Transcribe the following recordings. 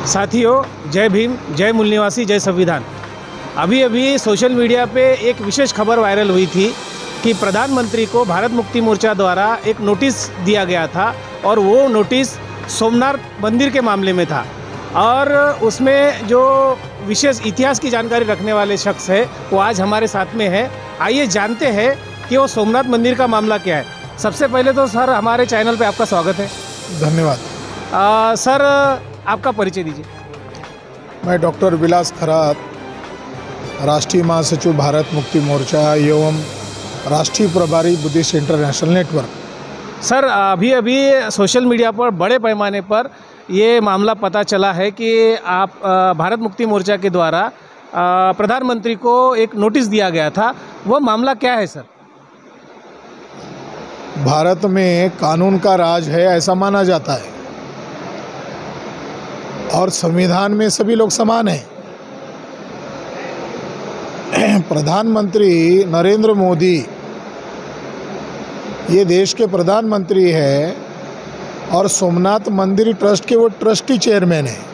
साथियों, जय भीम, जय मूल निवासी, जय संविधान। अभी अभी सोशल मीडिया पे एक विशेष खबर वायरल हुई थी कि प्रधानमंत्री को भारत मुक्ति मोर्चा द्वारा एक नोटिस दिया गया था और वो नोटिस सोमनाथ मंदिर के मामले में था। और उसमें जो विशेष इतिहास की जानकारी रखने वाले शख्स है वो आज हमारे साथ में है। आइए जानते हैं कि वो सोमनाथ मंदिर का मामला क्या है। सबसे पहले तो सर, हमारे चैनल पे आपका स्वागत है। धन्यवाद। सर, आपका परिचय दीजिए। मैं डॉक्टर विलास खरात, राष्ट्रीय महासचिव भारत मुक्ति मोर्चा एवं राष्ट्रीय प्रभारी बुद्धिस्ट इंटरनेशनल नेटवर्क। सर, अभी सोशल मीडिया पर बड़े पैमाने पर ये मामला पता चला है कि आप भारत मुक्ति मोर्चा के द्वारा प्रधानमंत्री को एक नोटिस दिया गया था। वो मामला क्या है सर? भारत में कानून का राज है ऐसा माना जाता है और संविधान में सभी लोग समान हैं। प्रधानमंत्री नरेंद्र मोदी ये देश के प्रधानमंत्री है और सोमनाथ मंदिर ट्रस्ट के वो ट्रस्टी चेयरमैन हैं।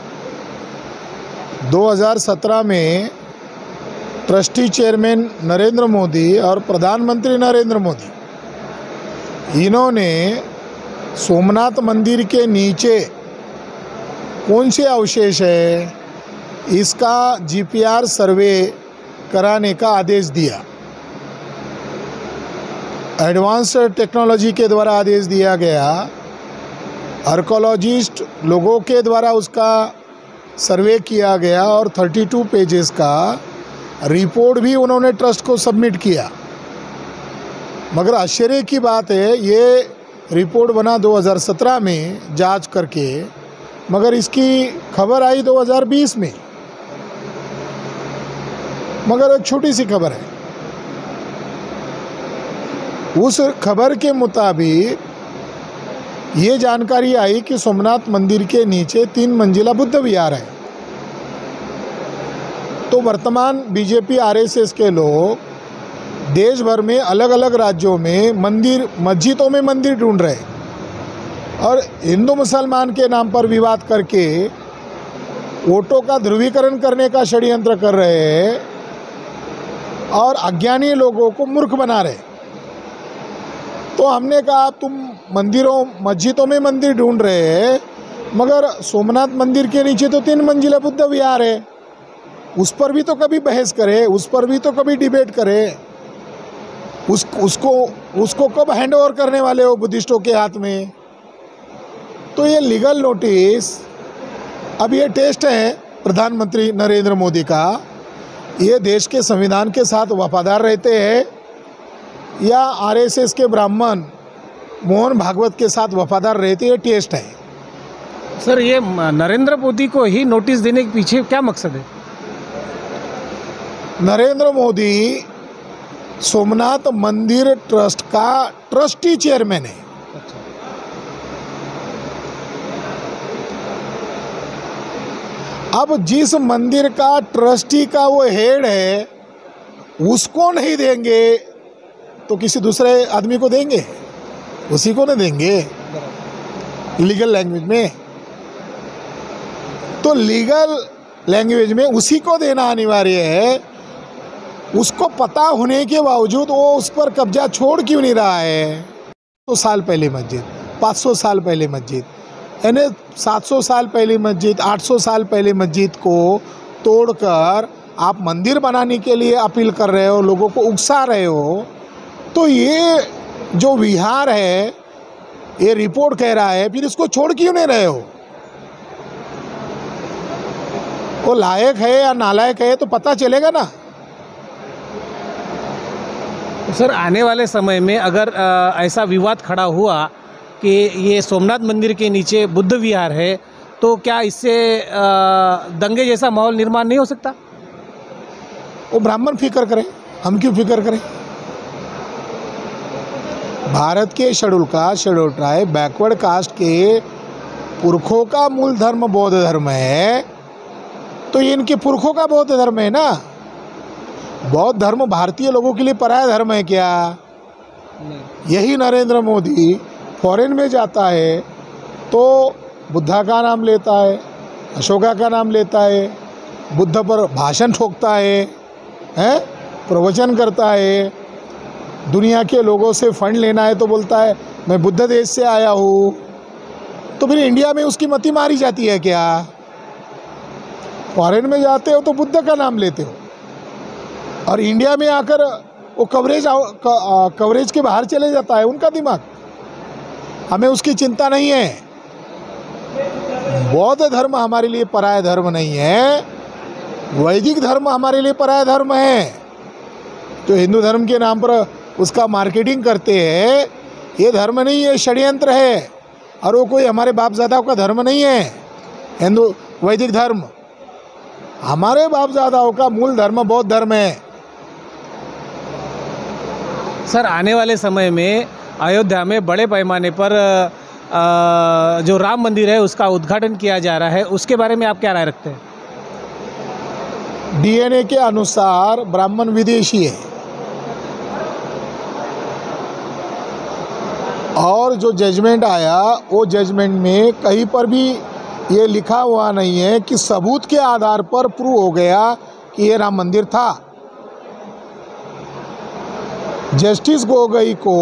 2017 में ट्रस्टी चेयरमैन नरेंद्र मोदी और प्रधानमंत्री नरेंद्र मोदी इन्होंने सोमनाथ मंदिर के नीचे कौन से अवशेष है इसका जीपीआर सर्वे कराने का आदेश दिया। एडवांस टेक्नोलॉजी के द्वारा आदेश दिया गया। आर्कोलॉजिस्ट लोगों के द्वारा उसका सर्वे किया गया और 32 पेजेस का रिपोर्ट भी उन्होंने ट्रस्ट को सबमिट किया। मगर आश्चर्य की बात है, ये रिपोर्ट बना 2017 में जांच करके, मगर इसकी खबर आई 2020 में। मगर एक छोटी सी खबर है। उस खबर के मुताबिक ये जानकारी आई कि सोमनाथ मंदिर के नीचे 3 मंजिला बुद्ध विहार है। तो वर्तमान बीजेपी आरएसएस के लोग देश भर में अलग अलग राज्यों में मस्जिदों में मंदिर ढूंढ रहे और हिंदू मुसलमान के नाम पर विवाद करके वोटों का ध्रुवीकरण करने का षड्यंत्र कर रहे हैं और अज्ञानी लोगों को मूर्ख बना रहे। तो हमने कहा, तुम मस्जिदों में मंदिर ढूंढ रहे हैं, मगर सोमनाथ मंदिर के नीचे तो 3 मंजिला बुद्ध विहार है, उस पर भी तो कभी बहस करे, उस पर भी तो कभी डिबेट करे। उसको कब हैंड ओवर करने वाले हो बुद्धिस्टों के हाथ में? तो ये लीगल नोटिस, अब ये टेस्ट है प्रधानमंत्री नरेंद्र मोदी का, ये देश के संविधान के साथ वफादार रहते हैं या आरएसएस के ब्राह्मण मोहन भागवत के साथ वफादार रहते हैं, टेस्ट है। सर, ये नरेंद्र मोदी को ही नोटिस देने के पीछे क्या मकसद है? नरेंद्र मोदी सोमनाथ मंदिर ट्रस्ट का ट्रस्टी चेयरमैन है। अब जिस मंदिर का ट्रस्टी का वो हेड है उसको नहीं देंगे तो किसी दूसरे आदमी को देंगे? उसी को नहीं देंगे लीगल लैंग्वेज में। तो लीगल लैंग्वेज में उसी को देना अनिवार्य है। उसको पता होने के बावजूद वो उस पर कब्जा छोड़ क्यों नहीं रहा है? 100 साल पहले मस्जिद, 500 साल पहले मस्जिद, यानी 700 साल पहले मस्जिद, 800 साल पहले मस्जिद को तोड़कर आप मंदिर बनाने के लिए अपील कर रहे हो, लोगों को उकसा रहे हो। तो ये जो विहार है, ये रिपोर्ट कह रहा है, फिर इसको छोड़ क्यों नहीं रहे हो? वो लायक है या नालायक है तो पता चलेगा ना। सर, आने वाले समय में अगर ऐसा विवाद खड़ा हुआ कि ये सोमनाथ मंदिर के नीचे बुद्ध विहार है, तो क्या इससे दंगे जैसा माहौल निर्माण नहीं हो सकता? वो ब्राह्मण फिक्र करें, हम क्यों फिक्र करें? भारत के शेड्यूल ट्राइब, बैकवर्ड कास्ट के पुरखों का मूल धर्म बौद्ध धर्म है, तो ये इनके पुरखों का बौद्ध धर्म है ना। बौद्ध धर्म भारतीय लोगों के लिए पराया धर्म है क्या? यही नरेंद्र मोदी फॉरेन में जाता है तो बुद्धा का नाम लेता है, अशोका का नाम लेता है, बुद्ध पर भाषण ठोकता है, प्रवचन करता है, दुनिया के लोगों से फंड लेना है तो बोलता है मैं बुद्ध देश से आया हूँ। तो फिर इंडिया में उसकी मति मारी जाती है क्या? फॉरेन में जाते हो तो बुद्ध का नाम लेते हो, और इंडिया में आकर वो कवरेज के बाहर चले जाता है उनका दिमाग। हमें उसकी चिंता नहीं है। बौद्ध धर्म हमारे लिए पराया धर्म नहीं है, वैदिक धर्म हमारे लिए पराया धर्म है। तो हिंदू धर्म के नाम पर उसका मार्केटिंग करते हैं, ये धर्म नहीं है, षड्यंत्र है। और वो कोई हमारे बाप दादाओं का धर्म नहीं है। हिंदू वैदिक धर्म हमारे बाप दादाओं का मूल धर्म बौद्ध धर्म है। सर, आने वाले समय में अयोध्या में बड़े पैमाने पर जो राम मंदिर है उसका उद्घाटन किया जा रहा है, उसके बारे में आप क्या राय रखते हैं? डीएनए के अनुसार ब्राह्मण विदेशी है, और जो जजमेंट आया वो जजमेंट में कहीं पर भी ये लिखा हुआ नहीं है कि सबूत के आधार पर प्रूव हो गया कि ये राम मंदिर था। जस्टिस गोगोई को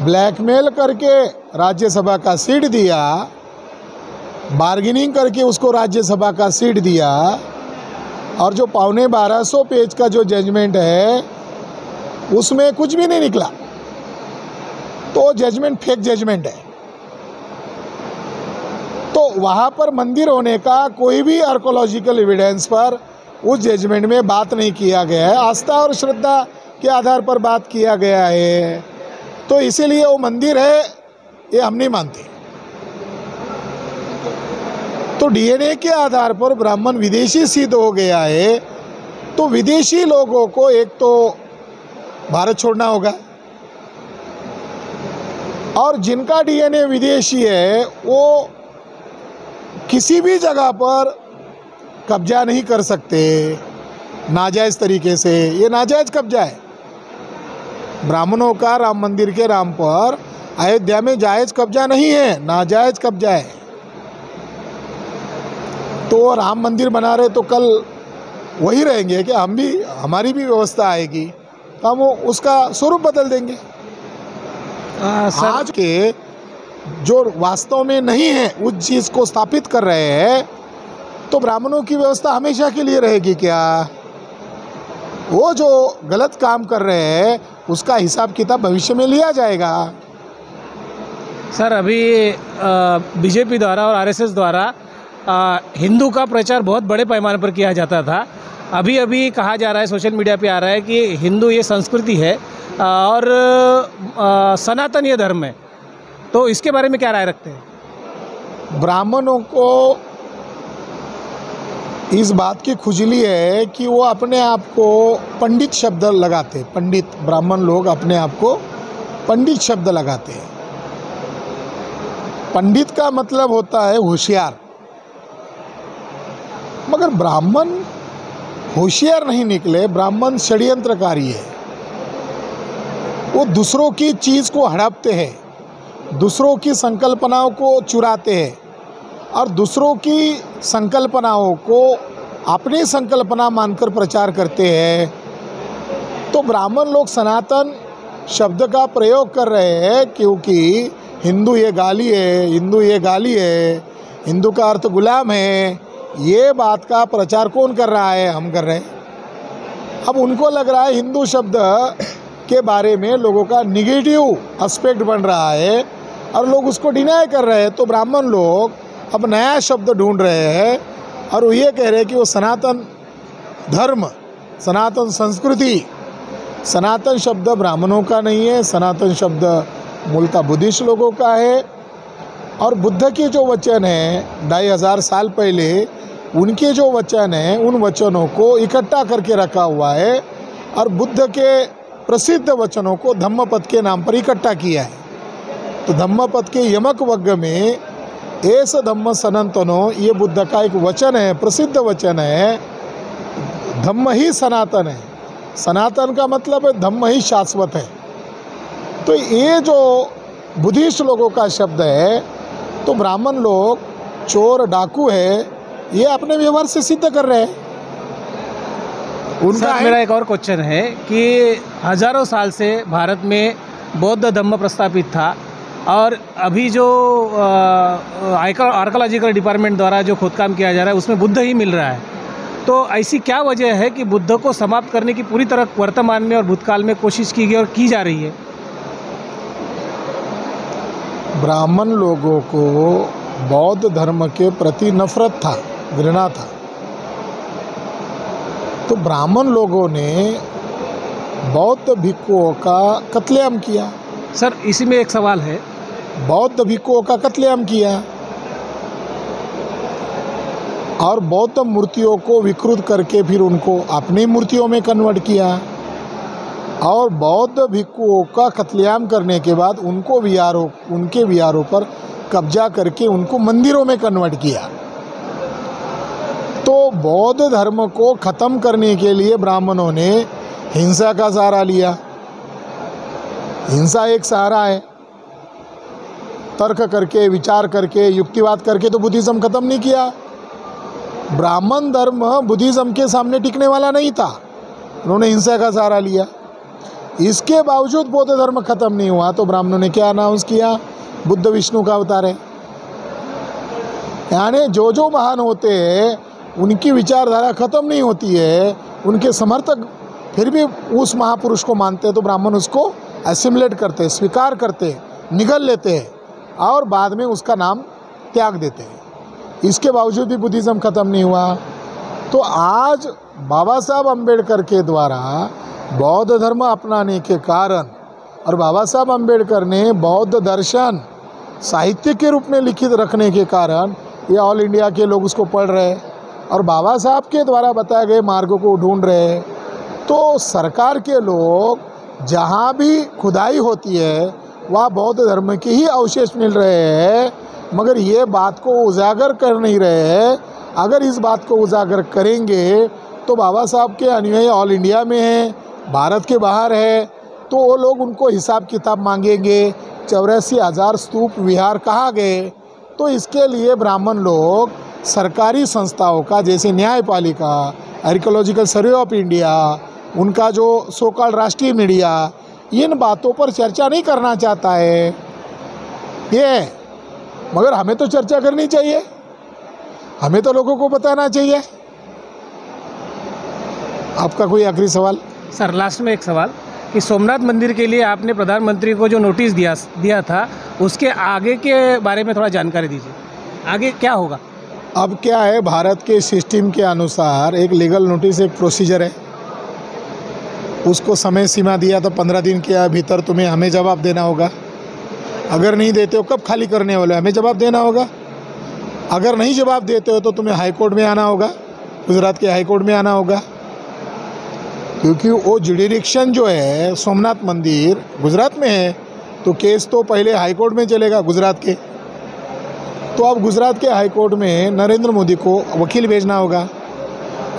ब्लैकमेल करके राज्यसभा का सीट दिया, बार्गेनिंग करके उसको राज्यसभा का सीट दिया, और जो 1250 पेज का जो जजमेंट है उसमें कुछ भी नहीं निकला। तो जजमेंट फेक जजमेंट है। तो वहाँ पर मंदिर होने का कोई भी आर्कोलॉजिकल एविडेंस पर उस जजमेंट में बात नहीं किया गया है। आस्था और श्रद्धा के आधार पर बात किया गया है, तो इसीलिए वो मंदिर है ये हम नहीं मानते। तो डीएनए के आधार पर ब्राह्मण विदेशी सिद्ध हो गया है, तो विदेशी लोगों को एक तो भारत छोड़ना होगा, और जिनका डीएनए विदेशी है वो किसी भी जगह पर कब्जा नहीं कर सकते नाजायज़ तरीके से। ये नाजायज़ कब्जा है। ब्राह्मणों का राम मंदिर के नाम पर अयोध्या में जायज़ कब्जा नहीं है, नाजायज़ कब्जा है। तो राम मंदिर बना रहे तो कल वही रहेंगे कि हम भी, हमारी भी व्यवस्था आएगी तो हम उसका स्वरूप बदल देंगे। आज के जो वास्तव में नहीं है उस चीज़ को स्थापित कर रहे हैं, तो ब्राह्मणों की व्यवस्था हमेशा के लिए रहेगी क्या? वो जो गलत काम कर रहे हैं उसका हिसाब किताब भविष्य में लिया जाएगा। सर, अभी बीजेपी द्वारा और आरएसएस द्वारा हिंदू का प्रचार बहुत बड़े पैमाने पर किया जाता था। अभी अभी कहा जा रहा है, सोशल मीडिया पे आ रहा है कि हिंदू ये संस्कृति है और सनातन ये धर्म है, तो इसके बारे में क्या राय रखते हैं? ब्राह्मणों को इस बात की खुजली है कि वो अपने आप को पंडित शब्द लगाते, पंडित ब्राह्मण लोग अपने आप को पंडित शब्द लगाते हैं। पंडित का मतलब होता है होशियार, मगर ब्राह्मण होशियार नहीं निकले, ब्राह्मण षड्यंत्रकारी है। वो दूसरों की चीज़ को हड़पते हैं, दूसरों की संकल्पनाओं को चुराते हैं, और दूसरों की संकल्पनाओं को अपनी संकल्पना मानकर प्रचार करते हैं। तो ब्राह्मण लोग सनातन शब्द का प्रयोग कर रहे हैं क्योंकि हिंदू ये गाली है, हिंदू ये गाली है, हिंदू का अर्थ गुलाम है। ये बात का प्रचार कौन कर रहा है? हम कर रहे हैं। अब उनको लग रहा है हिंदू शब्द के बारे में लोगों का निगेटिव एस्पेक्ट बन रहा है और लोग उसको डिनाई कर रहे हैं। तो ब्राह्मण लोग अब नया शब्द ढूंढ रहे हैं और वो ये कह रहे हैं कि वो सनातन धर्म, सनातन संस्कृति, सनातन शब्द ब्राह्मणों का नहीं है, सनातन शब्द मूलतः बुद्धिस्ट लोगों का है। और बुद्ध के जो वचन हैं 2500 साल पहले, उनके जो वचन हैं उन वचनों को इकट्ठा करके रखा हुआ है और बुद्ध के प्रसिद्ध वचनों को धम्मपद के नाम पर इकट्ठा किया है। तो धम्मपद के यमक वग्ग में एस धम्म सनातनो, ये बुद्ध का एक वचन है, प्रसिद्ध वचन है। धम्म ही सनातन है, सनातन का मतलब है धम्म ही शाश्वत है। तो ये जो बुद्धिस्ट लोगों का शब्द है, तो ब्राह्मण लोग चोर डाकू है, ये अपने व्यवहार से सिद्ध कर रहे हैं। उनका मेरा एक और क्वेश्चन है कि हजारों साल से भारत में बौद्ध धर्म प्रस्थापित था और अभी जो आर्कोलॉजिकल डिपार्टमेंट द्वारा जो खोदकाम किया जा रहा है उसमें बुद्ध ही मिल रहा है, तो ऐसी क्या वजह है कि बुद्ध को समाप्त करने की पूरी तरह वर्तमान में और भूतकाल में कोशिश की गई और की जा रही है? ब्राह्मण लोगों को बौद्ध धर्म के प्रति नफरत था, घृणा था, तो ब्राह्मण लोगों ने बौद्ध भिक्षुओं का कत्लेआम किया। सर इसी में एक सवाल है, बौद्ध भिक्षुओं का कत्लेआम किया और बौद्ध मूर्तियों को विकृत करके फिर उनको अपनी मूर्तियों में कन्वर्ट किया और बौद्ध भिक्षुओं का कत्लेआम करने के बाद उनके विहारों पर कब्जा करके उनको मंदिरों में कन्वर्ट किया। तो बौद्ध धर्म को ख़त्म करने के लिए ब्राह्मणों ने हिंसा का सहारा लिया। हिंसा एक सहारा है, तर्क करके, विचार करके, युक्तिवाद करके तो बुद्धिज़्म ख़त्म नहीं किया। ब्राह्मण धर्म बुद्धिज़्म के सामने टिकने वाला नहीं था, उन्होंने हिंसा का सहारा लिया। इसके बावजूद बौद्ध धर्म ख़त्म नहीं हुआ तो ब्राह्मणों ने क्या अनाउंस किया? बुद्ध विष्णु का अवतार है। यानी जो महान होते हैं उनकी विचारधारा ख़त्म नहीं होती है, उनके समर्थक फिर भी उस महापुरुष को मानते हैं तो ब्राह्मण उसको एसिमुलेट करते हैं, स्वीकार करते हैं, निगल लेते हैं और बाद में उसका नाम त्याग देते हैं। इसके बावजूद भी बुद्धिज़्म ख़त्म नहीं हुआ। तो आज बाबा साहब अम्बेडकर के द्वारा बौद्ध धर्म अपनाने के कारण और बाबा साहब अम्बेडकर ने बौद्ध दर्शन साहित्य के रूप में लिखित रखने के कारण ये ऑल इंडिया के लोग उसको पढ़ रहे हैं और बाबा साहब के द्वारा बताए गए मार्गों को ढूंढ रहे हैं। तो सरकार के लोग जहाँ भी खुदाई होती है वहाँ बौद्ध धर्म के ही अवशेष मिल रहे हैं, मगर ये बात को उजागर कर नहीं रहे हैं। अगर इस बात को उजागर करेंगे तो बाबा साहब के अनुयायी ऑल इंडिया में हैं, भारत के बाहर है, तो वो लोग उनको हिसाब किताब मांगेंगे 84,000 स्तूप विहार कहाँ गए। तो इसके लिए ब्राह्मण लोग सरकारी संस्थाओं का जैसे न्यायपालिका, आर्कियोलॉजिकल सर्वे ऑफ इंडिया, उनका जो सोकॉल्ड राष्ट्रीय मीडिया इन बातों पर चर्चा नहीं करना चाहता है ये, मगर हमें तो चर्चा करनी चाहिए, हमें तो लोगों को बताना चाहिए। आपका कोई आखिरी सवाल? सर लास्ट में एक सवाल कि सोमनाथ मंदिर के लिए आपने प्रधानमंत्री को जो नोटिस दिया था उसके आगे के बारे में थोड़ा जानकारी दीजिए, आगे क्या होगा? अब क्या है, भारत के सिस्टम के अनुसार एक लीगल नोटिस एक प्रोसीजर है, उसको समय सीमा दिया तो 15 दिन के भीतर तुम्हें हमें जवाब देना होगा। अगर नहीं देते हो कब खाली करने वाले हमें जवाब देना होगा। अगर नहीं जवाब देते हो तो तुम्हें हाई कोर्ट में आना होगा, गुजरात के हाई कोर्ट में आना होगा, क्योंकि वो जुडिडिक्शन जो है सोमनाथ मंदिर गुजरात में है तो केस तो पहले हाई कोर्ट में चलेगा गुजरात के। तो अब गुजरात के हाई कोर्ट में नरेंद्र मोदी को वकील भेजना होगा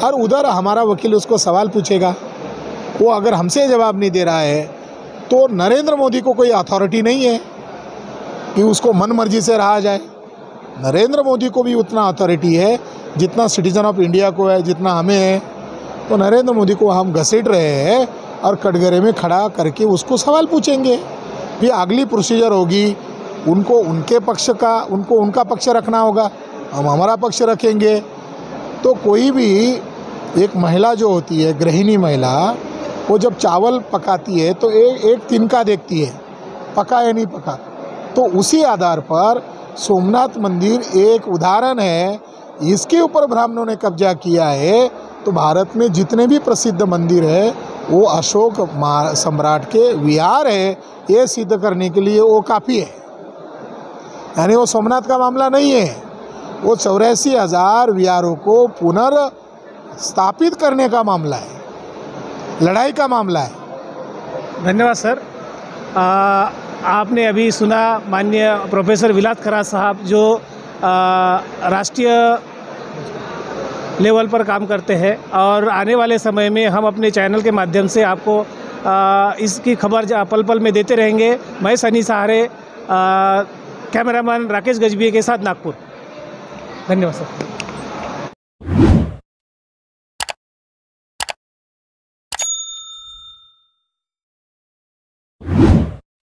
और उधर हमारा वकील उसको सवाल पूछेगा। वो अगर हमसे जवाब नहीं दे रहा है तो नरेंद्र मोदी को कोई अथॉरिटी नहीं है कि उसको मन मर्जी से रहा जाए। नरेंद्र मोदी को भी उतना अथॉरिटी है जितना सिटीजन ऑफ इंडिया को है, जितना हमें है। तो नरेंद्र मोदी को हम घसीट रहे हैं और कटघरे में खड़ा करके उसको सवाल पूछेंगे। फिर अगली प्रोसीजर होगी, उनको उनके पक्ष का उनका पक्ष रखना होगा, हम हमारा पक्ष रखेंगे। तो कोई भी एक महिला जो होती है, गृहिणी महिला, वो जब चावल पकाती है तो एक तिनका देखती है, पका या नहीं पका। तो उसी आधार पर सोमनाथ मंदिर एक उदाहरण है, इसके ऊपर ब्राह्मणों ने कब्जा किया है। तो भारत में जितने भी प्रसिद्ध मंदिर है वो अशोक सम्राट के विहार है, ये सिद्ध करने के लिए वो काफ़ी है। यानी वो सोमनाथ का मामला नहीं है, वो 84,000 विहारों को पुनर्स्थापित करने का मामला है, लड़ाई का मामला है। धन्यवाद सर। आपने अभी सुना माननीय प्रोफेसर विलास खरात साहब जो राष्ट्रीय लेवल पर काम करते हैं और आने वाले समय में हम अपने चैनल के माध्यम से आपको इसकी खबर पल पल में देते रहेंगे। मैं सनी सहारे, कैमरामैन राकेश गजबी के साथ नागपुर। धन्यवाद सर।